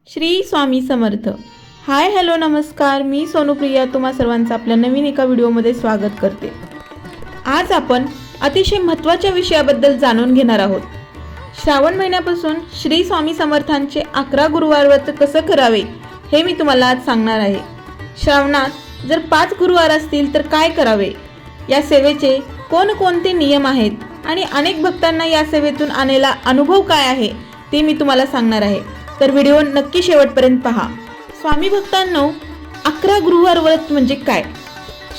Shri Swami Samarth. Hi hello नमस्कार, मी सोनुप्रिया तुम्हा सर्वांचं आपल्या नवीन एका व्हिडिओमध्ये स्वागत करते. आज आपण अतिशय महत्त्वाच्या विषयाबद्दल जाणून घेणार आहोत. श्रावण महिन्यापासून श्री स्वामी समर्थांचे 11 गुरुवार व्रत कसं करावे हे मी तुम्हाला आज सांगणार आहे. श्रावणात जर 5 गुरुवार असतील तर काय करावे, या सेवेचे कोणकोणते नियम आहेत आणि अनेक भक्तांना या सेवेतून आलेला अनुभव काय आहे ते मी तुम्हाला सांगणार आहे. तर व्हिडिओ नक्की शेवटपर्यंत पहा. स्वामी भक्तांनो, 11 गुरुवार व्रत म्हणजे काय?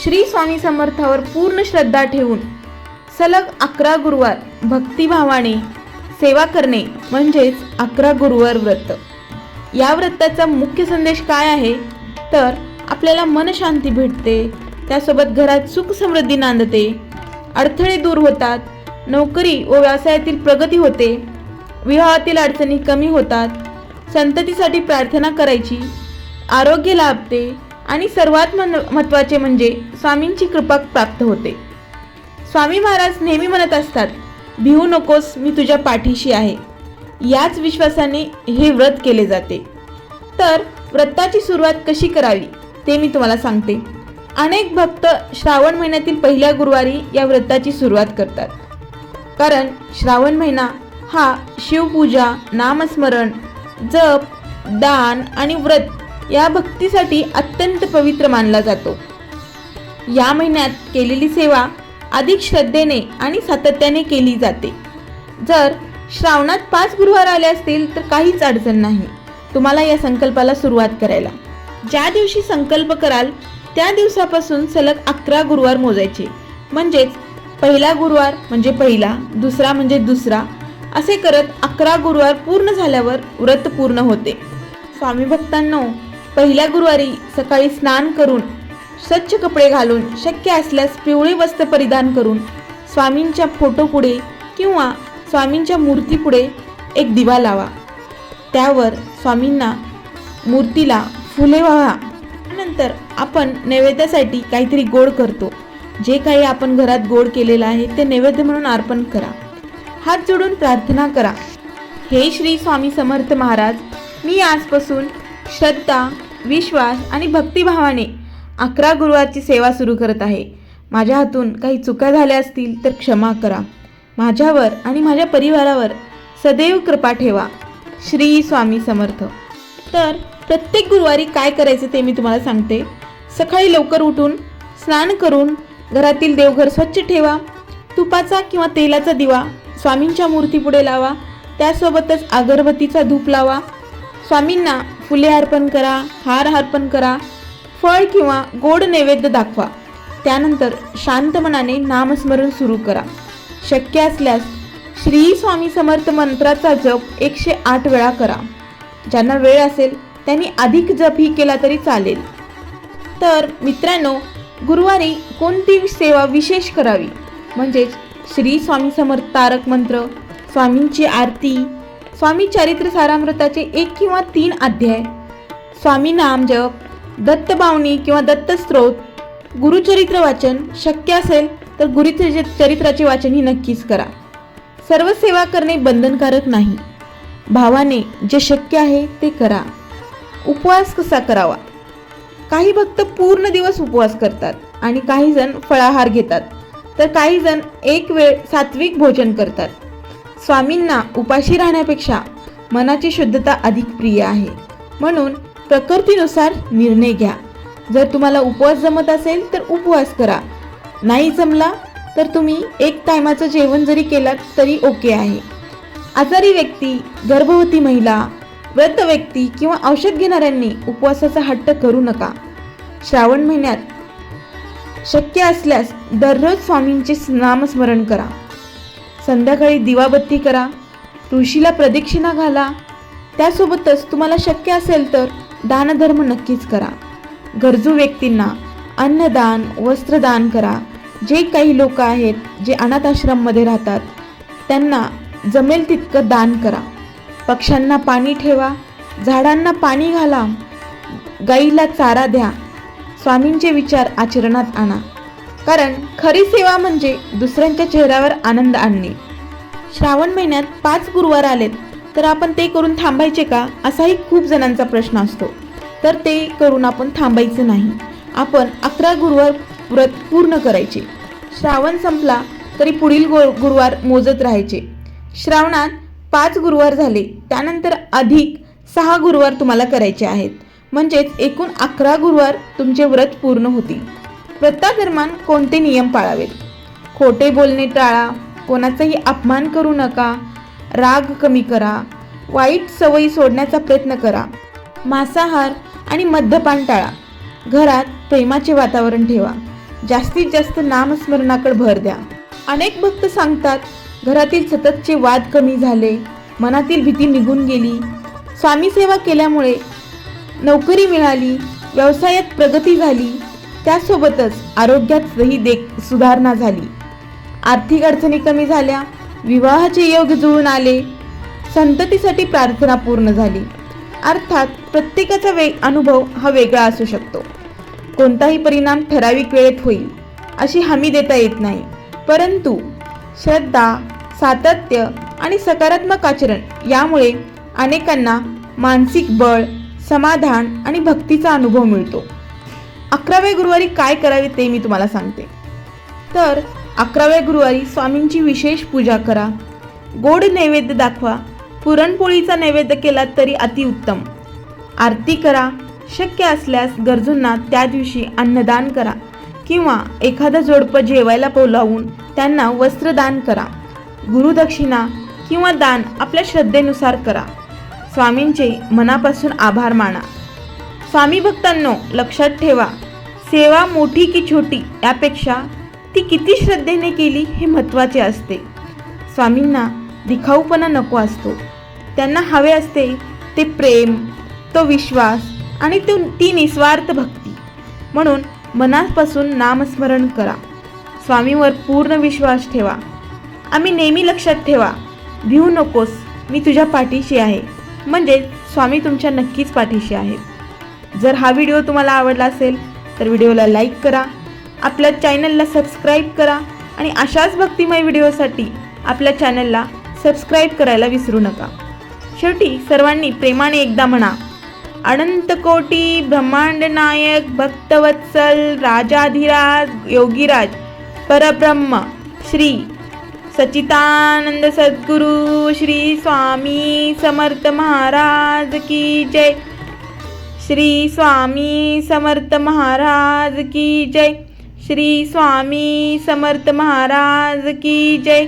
श्री स्वामी समर्थावर पूर्ण श्रद्धा ठेवून सलग 11 गुरुवार भक्तिभावाने सेवा करणे म्हणजेच 11 गुरुवार व्रत. या व्रताचा मुख्य संदेश काय आहे तर आपल्याला मनशांती भेटते, त्यासोबत घरात सुख समृद्धी नांदते, अडथळे दूर होतात, नोकरी व व्यवसायातील प्रगती होते, विवाहातील अडचणी कमी होतात, संततीसाठी प्रार्थना करायची, आरोग्य लाभते आणि सर्वात महत्त्वाचे म्हणजे स्वामींची कृपा प्राप्त होते. स्वामी महाराज नेहमी म्हणत असतात, भिवू नकोस, मी तुझ्या पाठीशी आहे. याच विश्वासाने हे व्रत केले जाते. तर व्रताची सुरुवात कशी करावी ते मी तुम्हाला सांगते. अनेक भक्त श्रावण महिन्यातील पहिल्या गुरुवारी या व्रताची सुरुवात करतात. कारण श्रावण महिना हा शिवपूजा, नामस्मरण, जप, दान आणि व्रत या भक्तीसाठी अत्यंत पवित्र मानला जातो. या महिन्यात केलेली सेवा अधिक श्रद्धेने आणि सातत्याने केली जाते. जर श्रावणात 5 गुरुवार आले असतील तर काहीच अडचण नाही तुम्हाला या संकल्पाला सुरुवात करायला. ज्या दिवशी संकल्प कराल त्या दिवसापासून सलग 11 गुरुवार मोजायचे. म्हणजेच पहिला गुरुवार म्हणजे पहिला, दुसरा म्हणजे दुसरा, असे करत 11 गुरुवार पूर्ण झाल्यावर व्रत पूर्ण होते. स्वामी भक्तांनो, पहिल्या गुरुवारी सकाळी स्नान करून स्वच्छ कपडे घालून शक्य असल्यास पिवळे वस्त्र परिधान करून स्वामींच्या फोटोपुढे किंवा स्वामींच्या मूर्तीपुढे एक दिवा लावा. त्यावर स्वामींना मूर्तीला फुले वाहा. त्यानंतर आपण नैवेद्यासाठी काहीतरी गोड करतो. जे काही आपण घरात गोड केलेलं आहे ते नैवेद्य म्हणून अर्पण करा. हात जोडून प्रार्थना करा, हे श्री स्वामी समर्थ महाराज, मी आजपासून श्रद्धा, विश्वास आणि भक्तिभावाने 11 गुरुवारची सेवा सुरू करत आहे. माझ्या हातून काही चुका झाल्या असतील तर क्षमा करा. माझ्यावर आणि माझ्या परिवारावर सदैव कृपा ठेवा. श्री स्वामी समर्थ. तर प्रत्येक गुरुवारी काय करायचे ते मी तुम्हाला सांगते. सकाळी लवकर उठून स्नान करून घरातील देवघर स्वच्छ ठेवा. तुपाचा किंवा तेलाचा दिवा स्वामींच्या मूर्तीपुढे लावा. त्यासोबतच अगरबत्तीचा धूप लावा. स्वामींना फुले अर्पण करा, हार अर्पण करा, फळ किंवा गोड नैवेद्य दाखवा. त्यानंतर शांत मनाने नामस्मरण सुरू करा. शक्य असल्यास श्री स्वामी समर्थ मंत्राचा जप 108 वेळा करा. ज्यांना वेळ असेल त्यांनी अधिक जपही केला तरी चालेल. तर मित्रांनो, गुरुवारी कोणती सेवा विशेष करावी म्हणजेच श्री स्वामी समर्थ तारक मंत्र, स्वामींची आरती, स्वामी चरित्र सारामृताचे 1 किंवा 3 अध्याय, स्वामी नामजप, दत्तबावनी किंवा दत्तस्त्रोत, गुरुचरित्र वाचन, शक्य असेल तर गुरुचरित्राचे वाचनही नक्कीच करा. सर्व सेवा करणे बंधनकारक नाही. भावाने जे शक्य आहे ते करा. उपवास कसा करावा? काही भक्त पूर्ण दिवस उपवास करतात आणि काही जण फळाहार घेतात, तर काही जण एक वेळ सात्विक भोजन करतात. स्वामींना उपाशी राहण्यापेक्षा मनाची शुद्धता अधिक प्रिय आहे. म्हणून प्रकृतीनुसार निर्णय घ्या. जर तुम्हाला उपवास जमत असेल तर उपवास करा. नाही जमला तर तुम्ही 1 टायमाचं जेवण जरी केलात तरी ओके आहे. आजारी व्यक्ती, गर्भवती महिला, वृद्ध व्यक्ती किंवा औषध घेणाऱ्यांनी उपवासाचा हट्ट करू नका. श्रावण महिन्यात शक्य असल्यास दररोज स्वामींचे नामस्मरण करा. संध्याकाळी दिवाबत्ती करा. तुळशीला प्रदक्षिणा घाला. त्यासोबतच तुम्हाला शक्य असेल तर दानधर्म नक्कीच करा. गरजू व्यक्तींना अन्नदान, वस्त्रदान करा. जे काही लोक आहेत जे अनाथ आश्रममध्ये राहतात त्यांना जमेल तितकं दान करा. पक्ष्यांना पाणी ठेवा. झाडांना पाणी घाला. गाईला चारा द्या. स्वामींचे विचार आचरणात आणा. कारण खरी सेवा म्हणजे दुसऱ्यांच्या चेहऱ्यावर आनंद आणणे. श्रावण महिन्यात 5 गुरुवार आलेत तर आपण ते करून थांबायचे का, असाही खूप जणांचा प्रश्न असतो. तर ते करून आपण थांबायचं नाही. आपण 11 गुरुवार व्रत पूर्ण करायचे. श्रावण संपला तरी पुढील गुरुवार मोजत राहायचे. श्रावणात 5 गुरुवार झाले, त्यानंतर अधिक 6 गुरुवार तुम्हाला करायचे आहेत. म्हणजेच एकूण 11 गुरुवार तुमचे व्रत पूर्ण होतील. व्रतादरम्यान कोणते नियम पाळावेत? खोटे बोलणे टाळा, कोणाचाही अपमान करू नका, राग कमी करा, वाईट सवयी सोडण्याचा प्रयत्न करा, मांसाहार आणि मद्यपान टाळा, घरात प्रेमाचे वातावरण ठेवा, जास्तीत जास्त नामस्मरणाकडे भर द्या. अनेक भक्त सांगतात, घरातील सततचे वाद कमी झाले, मनातील भीती निघून गेली, स्वामी सेवा केल्यामुळे नोकरी मिळाली, व्यवसायात प्रगती झाली, त्यासोबतच आरोग्यातही सुधारणा झाली, आर्थिक अडचणी कमी झाल्या, विवाहाचे योग जुळून आले, संततीसाठी प्रार्थना पूर्ण झाली. अर्थात प्रत्येकाचा अनुभव हा वेगळा असू शकतो. कोणताही परिणाम ठराविक वेळेत होईल अशी हमी देता येत नाही. परंतु श्रद्धा, सातत्य आणि सकारात्मक आचरण यामुळे अनेकांना मानसिक बळ, समाधान आणि भक्तीचा अनुभव मिळतो. 11व्या गुरुवारी काय करावे ते मी तुम्हाला सांगते. तर 11व्या गुरुवारी स्वामींची विशेष पूजा करा, गोड नैवेद्य दाखवा, पुरणपोळीचा नैवेद्य केला तरी अतिउत्तम, आरती करा, शक्य असल्यास गरजूंना त्या दिवशी अन्नदान करा किंवा एखादं जोडपं जेवायला बोलावून त्यांना वस्त्रदान करा. गुरुदक्षिणा किंवा दान आपल्या श्रद्धेनुसार करा. स्वामींचे मनापासून आभार माना. स्वामी भक्तांनो, लक्षात ठेवा, सेवा मोठी की छोटी यापेक्षा ती किती श्रद्धेने केली हे महत्त्वाचे असते. स्वामींना दिखाऊपणा नको असतो. त्यांना हवे असते ते प्रेम, तो विश्वास आणि ती निस्वार्थ भक्ती. म्हणून मनापासून नामस्मरण करा. स्वामींवर पूर्ण विश्वास ठेवा. आम्ही नेहमी लक्षात ठेवा, भिवू नकोस, मी तुझ्या पाठीशी आहे. म्हणजे स्वामी तुमच्या नक्कीच पाठीशी आहेत. जर हा व्हिडिओ तुम्हाला आवडला असेल तर व्हिडिओला लाईक करा, आपल्या चॅनलला सबस्क्राईब करा आणि अशाच भक्तिमय व्हिडिओसाठी आपल्या चॅनलला सबस्क्राईब करायला विसरू नका. शेवटी सर्वांनी प्रेमाने एकदा म्हणा, अनंत कोटी ब्रह्मांड नायक भक्तवत्सल राजाधिराज योगीराज परब्रह्म श्री सच्चिदानंद सद्गुरु श्री स्वामी समर्थ महाराज की जय. श्री स्वामी समर्थ महाराज की जय. श्री स्वामी समर्थ महाराज की जय.